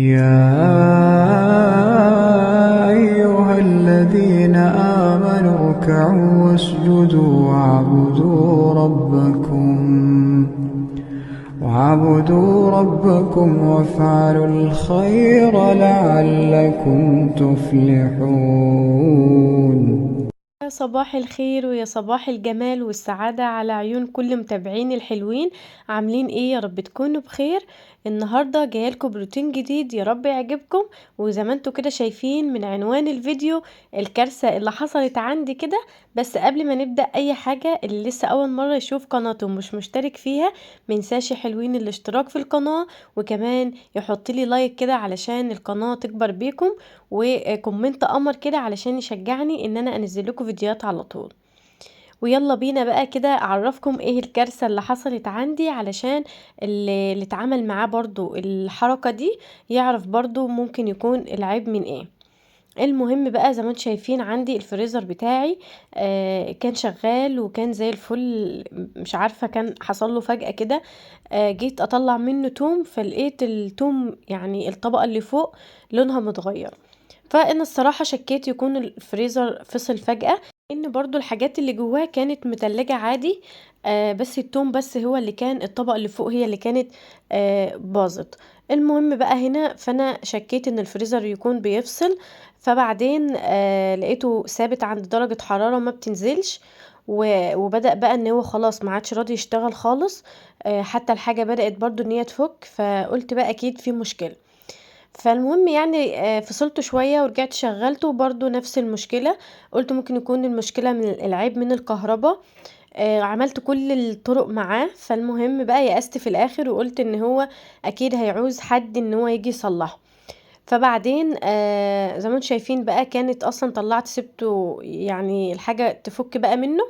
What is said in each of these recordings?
يا أيها الذين آمنوا اركعوا واسجدوا واعبدوا ربكم وافعلوا الخير لعلكم تفلحون. يا صباح الخير ويا صباح الجمال والسعادة على عيون كل متابعين الحلوين. عاملين ايه؟ يا رب تكونوا بخير. النهاردة جايلكم بروتين جديد، يا رب يعجبكم. وزي ما انتوا كده شايفين من عنوان الفيديو الكارثة اللي حصلت عندي كده. بس قبل ما نبدأ اي حاجة، اللي لسه اول مرة يشوف قناتي ومش مشترك فيها منساش يا حلوين الاشتراك في القناة، وكمان يحط لي لايك كده علشان القناة تكبر بيكم، وكومنت قمر كده علشان يشجعني ان انا انزل لكم فيديوهات على طول. ويلا بينا بقى كده اعرفكم ايه الكارثة اللي حصلت عندي، علشان اللي اتعامل معاه برضو الحركة دي يعرف برضو ممكن يكون العيب من ايه. المهم بقى زي ما انتم شايفين عندي الفريزر بتاعي كان شغال وكان زي الفل. مش عارفة كان حصل له فجأة كده. جيت اطلع منه توم، فلقيت التوم يعني الطبقة اللي فوق لونها متغير. فانا الصراحة شكيت يكون الفريزر فصل فجأة، ان برضو الحاجات اللي جواه كانت متلجة عادي. بس التوم بس هو اللي كان الطبقة اللي فوق هي اللي كانت باظت. المهم بقى هنا فانا شكيت ان الفريزر يكون بيفصل. فبعدين لقيته ثابت عند درجة حرارة ما بتنزلش. وبدأ بقى ان هو خلاص ما عادش راضي يشتغل خالص. حتى الحاجة بدأت برضو ان هي تفك، فقلت بقى اكيد في مشكلة. فالمهم يعني فصلته شوية ورجعت شغلته برضو نفس المشكلة. قلت ممكن يكون المشكلة من العيب من الكهرباء. عملت كل الطرق معاه، فالمهم بقى يأست في الاخر وقلت ان هو اكيد هيعوز حد ان هو يجي يصلحه. فبعدين زي ما انتم شايفين بقى كانت اصلا طلعت سبته يعني الحاجة تفك بقى منه.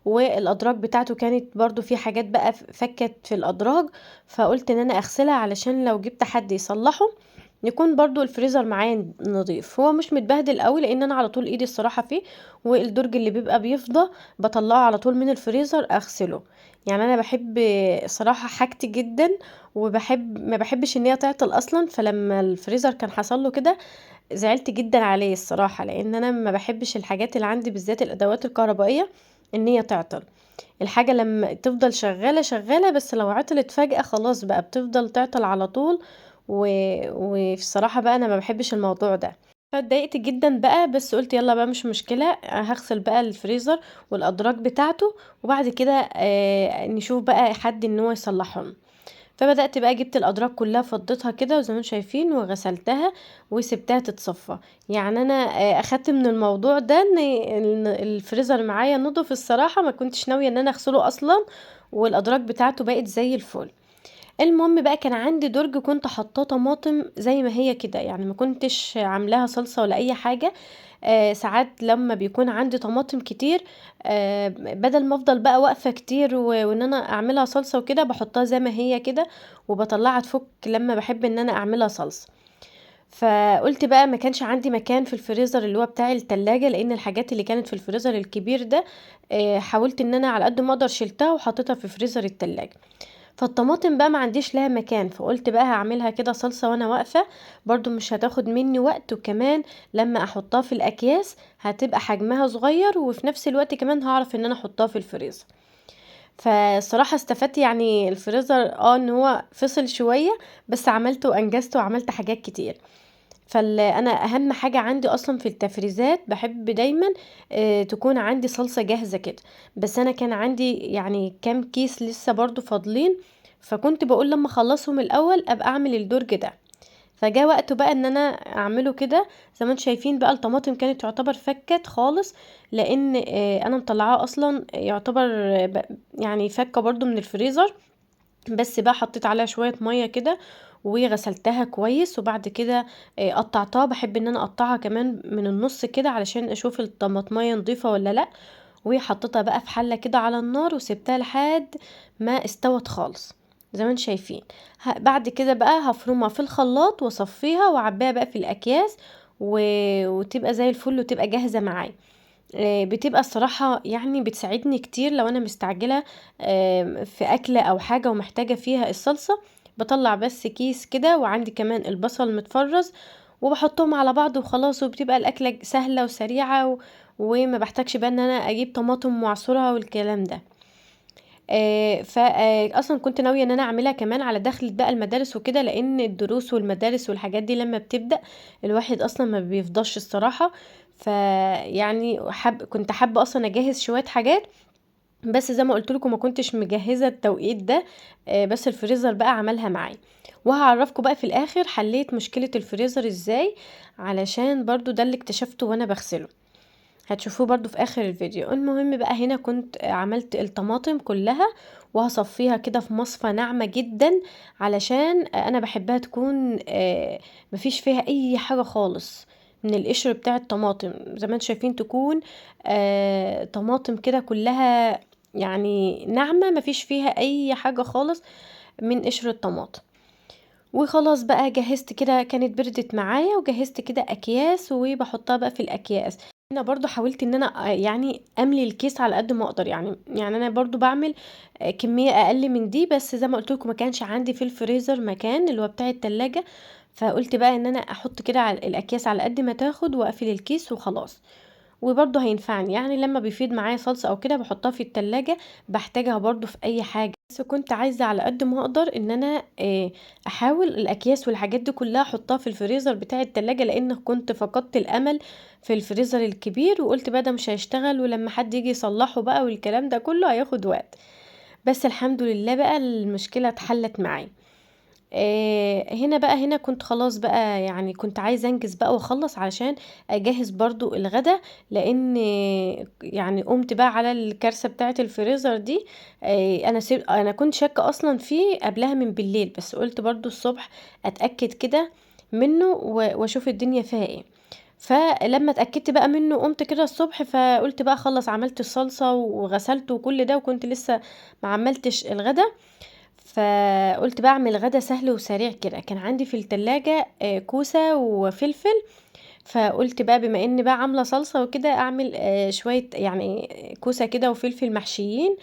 والادراج بتاعته كانت برضو في حاجات بقى فكت في الادراج. فقلت ان انا اغسلها علشان لو جبت حد يصلحه يكون برضو الفريزر معايا نظيف، هو مش متبهدل قوي لان انا على طول ايدي الصراحة فيه. والدرج اللي بيبقى بيفضى بطلعه على طول من الفريزر اغسله. يعني انا بحب صراحة حاجتي جدا، وبحب ما بحبش ان هي تعطل اصلا. فلما الفريزر كان حصل له كده زعلت جدا عليه الصراحة، لان انا ما بحبش الحاجات اللي عندي بالذات الادوات الكهربائية ان هي تعطل. الحاجة لما تفضل شغالة شغالة، بس لو عطلت فجأة خلاص بقى بتفضل تعطل على طول. و... وبصراحة بقى انا ما بحبش الموضوع ده. فاتضايقت جدا بقى، بس قلت يلا بقى مش مشكلة، هغسل بقى الفريزر والادراج بتاعته، وبعد كده نشوف بقى حد ان هو يصلحهم. فبدأت بقى جبت الأدراج كلها فضيتها كده وزي ما انتم شايفين وغسلتها وسبتها تتصفى. يعني انا اخدت من الموضوع ده إن الفريزر معايا نضف الصراحة، ما كنتش ناوية ان انا اغسله اصلا. والأدراج بتاعته بقت زي الفل. المهم بقى كان عندي درج كنت حاطاه طماطم زي ما هي كده، يعني ما كنتش عاملاها صلصة ولا اي حاجة. ساعات لما بيكون عندي طماطم كتير، بدل ما افضل بقى واقفة كتير وان انا اعملها صلصة وكده بحطها زي ما هي كده، وبطلعها تفك لما بحب ان انا اعملها صلصة. فقلت بقى ما كانش عندي مكان في الفريزر اللي هو بتاع التلاجة، لان الحاجات اللي كانت في الفريزر الكبير ده حاولت ان انا على قد ما اقدر شلتها وحطيتها في فريزر التلاجة. فالطماطم بقى ما عنديش لها مكان، فقلت بقى هعملها كده صلصة وانا واقفة. برضو مش هتاخد مني وقت، وكمان لما احطها في الاكياس هتبقى حجمها صغير، وفي نفس الوقت كمان هعرف ان انا احطها في الفريزر. فالصراحة استفدت يعني الفريزر ان هو فصل شوية، بس عملته وانجزته وعملت حاجات كتير. انا اهم حاجة عندي اصلا في التفريزات بحب دايما تكون عندي صلصة جاهزة كده. بس انا كان عندي يعني كام كيس لسه برضو فاضلين، فكنت بقول لما اخلصهم الاول ابقى اعمل الدرج ده. فجاء وقته بقى ان انا اعمله كده. زي ما انتم شايفين بقى الطماطم كانت تعتبر فكت خالص، لان انا مطلعاها اصلا يعتبر يعني فكه برضو من الفريزر. بس بقى حطيت عليها شوية مية كده وغسلتها كويس، وبعد كده قطعتها. بحب ان انا اقطعها كمان من النص كده علشان اشوف الطماطمية نضيفة ولا لا. وحطيتها بقى في حلة كده على النار وسبتها لحد ما استوت خالص زي ما انتم شايفين. بعد كده بقى هفرمها في الخلاط واصفيها واعبيها بقى في الاكياس. و... وتبقى زي الفل وتبقى جاهزة معايا. بتبقى الصراحة يعني بتساعدني كتير لو انا مستعجلة في اكلة او حاجة ومحتاجة فيها الصلصة. بطلع بس كيس كده، وعندي كمان البصل متفرز، وبحطهم على بعض وخلاص، وبتبقى الاكله سهله وسريعه وما بحتاجش بقى ان انا اجيب طماطم واعصرها والكلام ده. اصلا كنت ناويه ان انا اعملها كمان على دخلة بقى المدارس وكده، لان الدروس والمدارس والحاجات دي لما بتبدأ الواحد اصلا ما بيفضلش الصراحه. فيعني كنت حابه اصلا اجهز شويه حاجات، بس زي ما قلت لكم ما كنتش مجهزه التوقيت ده. بس الفريزر بقى عملها معايا، وهعرفكم بقى في الاخر حليت مشكله الفريزر ازاي، علشان برضو ده اللي اكتشفته وانا بغسله، هتشوفوه برضو في اخر الفيديو. المهم بقى هنا كنت عملت الطماطم كلها، وهصفيها كده في مصفى ناعمة جدا، علشان انا بحبها تكون مفيش فيها اي حاجة خالص من القشر بتاع الطماطم، زي ما انتم شايفين تكون طماطم كده كلها يعني ناعمة، مفيش فيها اي حاجة خالص من قشر الطماطم. وخلاص بقى جهزت كده، كانت بردت معايا، وجهزت كده اكياس وبحطها بقى في الاكياس. هنا برضو حاولت ان انا يعني املي الكيس على قد ما اقدر، يعني انا برضو بعمل كمية اقل من دي، بس زي ما قلت لكم ما كانش عندي في الفريزر مكان اللي هو بتاع التلاجة، فقلت بقى ان انا احط كده على الاكياس على قد ما تاخد، واقفل الكيس وخلاص. وبرضه هينفعني يعني لما بيفيض معايا صلصة او كده بحطها في التلاجة، بحتاجها برضه في اي حاجة. بس كنت عايزة على قد ما اقدر ان انا احاول الاكياس والحاجات دي كلها احطها في الفريزر بتاع التلاجة، لان كنت فقدت الامل في الفريزر الكبير، وقلت بقى ده مش هيشتغل، ولما حد يجي يصلحه بقى والكلام ده كله هياخد وقت. بس الحمد لله بقى المشكلة اتحلت معايا. هنا كنت خلاص بقى، يعني كنت عايزة انجز بقى واخلص علشان اجهز برضو الغدا، لان يعني قمت بقى على الكارثة بتاعة الفريزر دي. انا كنت شاكة اصلا فيه قبلها من بالليل، بس قلت برضو الصبح اتأكد كده منه واشوف الدنيا فيها ايه. فلما اتأكدت بقى منه قمت كده الصبح، فقلت بقى خلص، عملت الصلصة وغسلت وكل ده، وكنت لسه ما عملتش الغدا. فقلت بعمل غدا سهل وسريع كده، كان عندي في التلاجة كوسة وفلفل، فقلت بقى بما اني بقى عاملة صلصة وكده اعمل شوية يعني كوسة كده وفلفل محشيين.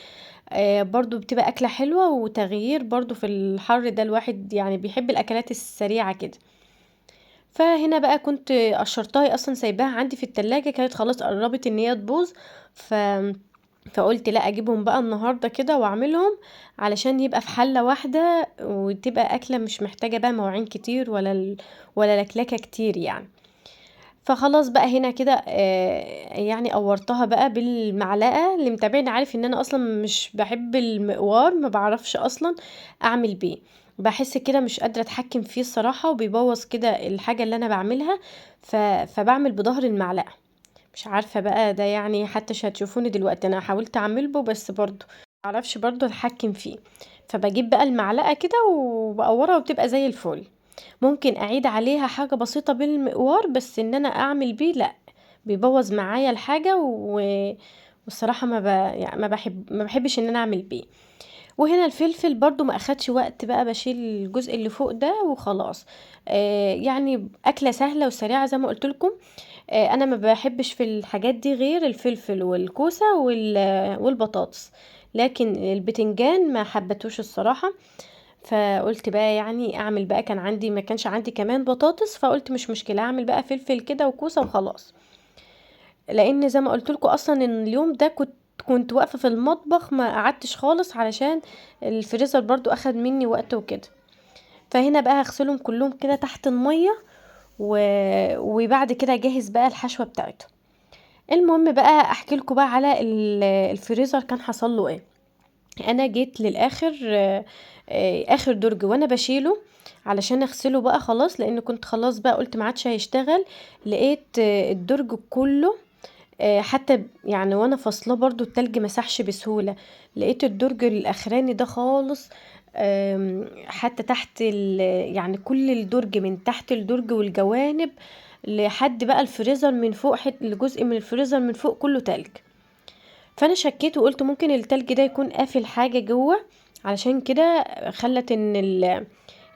برضو بتبقى اكلة حلوة وتغيير برضو في الحر ده، الواحد يعني بيحب الاكلات السريعة كده. فهنا بقى كنت قشرتها اصلا سايباها عندي في التلاجة، كانت خلاص قربت ان هي تبوظ. ف فقلت لا اجيبهم بقى النهارده كده واعملهم، علشان يبقى في حله واحده، وتبقى اكله مش محتاجه بقى مواعين كتير ولا لكلكه كتير يعني. فخلاص بقى هنا كده يعني قورتها بقى بالمعلقه، اللي متابعني عارف ان انا اصلا مش بحب المقوار، ما بعرفش اصلا اعمل بيه، بحس كده مش قادره اتحكم فيه الصراحه، وبيبوظ كده الحاجه اللي انا بعملها. فبعمل بظهر المعلقه، مش عارفة بقى ده يعني، حتى هتشوفوني دلوقتي انا حاولت اعمله بس برضو معرفش برضو اتحكم فيه. فبجيب بقى المعلقة كده وبقورها وبتبقى زي الفل. ممكن اعيد عليها حاجة بسيطة بالمقوار، بس ان انا اعمل بيه لا، بيبوظ معايا الحاجة والصراحة يعني ما بحبش ان انا اعمل بيه. وهنا الفلفل برضو ما اخدش وقت بقى، بشيل الجزء اللي فوق ده وخلاص. يعني اكلة سهلة وسريعة زي ما قلت لكم. انا ما بحبش في الحاجات دي غير الفلفل والكوسة والبطاطس، لكن البتنجان ما حبتوش الصراحة. فقلت بقى يعني اعمل بقى، كان عندي ما كانش عندي كمان بطاطس، فقلت مش مشكلة اعمل بقى فلفل كده وكوسة وخلاص. لان زي ما قلت لكم اصلا ان اليوم ده كنت واقفة في المطبخ، ما قعدتش خالص علشان الفريزر برضو اخد مني وقت وكده. فهنا بقى هغسلهم كلهم كده تحت المية، وبعد كده اجهز بقى الحشوة بتاعته. المهم بقى احكي لكم بقى على الفريزر كان حصل له ايه. انا جيت للاخر اخر درج وانا بشيله علشان اغسله بقى خلاص، لان كنت خلاص بقى قلت ما عادش هيشتغل. لقيت الدرج كله حتى يعني وانا فاصله برضو التلج مسحش بسهولة. لقيت الدرج الاخراني ده خالص، حتى تحت يعني كل الدرج من تحت الدرج والجوانب لحد بقى الفريزر من فوق، الجزء من الفريزر من فوق كله تلج. فانا شكيت وقلت ممكن التلج ده يكون قافل حاجة جوه، علشان كده خلت ان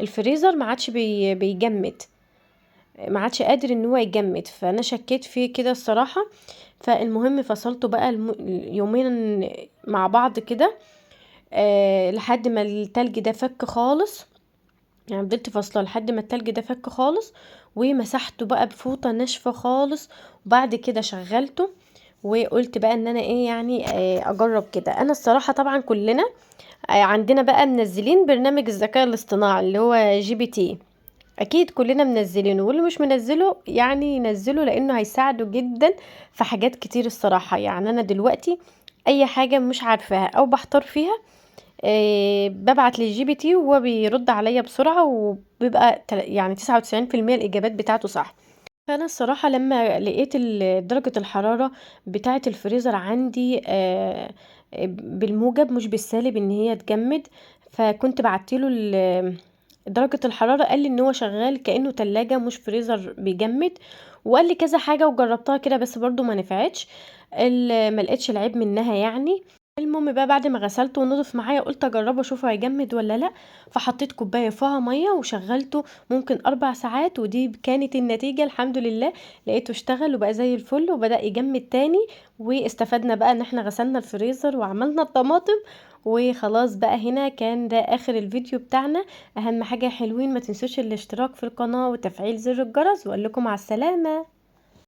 الفريزر ما عادش بيجمد، ما عادش قادر ان هو يجمد، فانا شكيت فيه كده الصراحة. فالمهم فصلته بقى يومين مع بعض كده لحد ما التلج ده فك خالص. يعني فضلت فاصله لحد ما التلج ده فك خالص، ومسحته بقى بفوطه ناشفه خالص، وبعد كده شغلته وقلت بقى ان انا ايه يعني اجرب كده. انا الصراحه طبعا كلنا عندنا بقى منزلين برنامج الذكاء الاصطناعي اللي هو GPT، اكيد كلنا منزلينه، واللي مش منزله يعني ينزله لانه هيساعده جدا في حاجات كتير الصراحه. يعني انا دلوقتي اي حاجه مش عارفاها او بحتار فيها ببعت للجي بي تي وهو بيرد عليا بسرعه، وبيبقى يعني 99% الاجابات بتاعته صح. فانا الصراحه لما لقيت درجه الحراره بتاعه الفريزر عندي بالموجب مش بالسالب ان هي تجمد، فكنت بعتله درجه الحراره، قال لي ان هو شغال كانه تلاجة مش فريزر بيجمد، وقال لي كذا حاجه وجربتها كده بس برضو ما نفعتش، ما لقيتش العيب منها يعني. المهم بقى بعد ما غسلته ونضف معايا قلت اجربه اشوفه هيجمد ولا لا، فحطيت كوبايه فيها ميه وشغلته ممكن 4 ساعات، ودي كانت النتيجه الحمد لله. لقيته اشتغل وبقى زي الفل وبدأ يجمد تاني، واستفدنا بقى ان احنا غسلنا الفريزر وعملنا الطماطم. وخلاص بقى هنا كان ده اخر الفيديو بتاعنا. اهم حاجه يا حلوين ما تنسوش الاشتراك في القناه وتفعيل زر الجرس، واقول لكم على السلامه.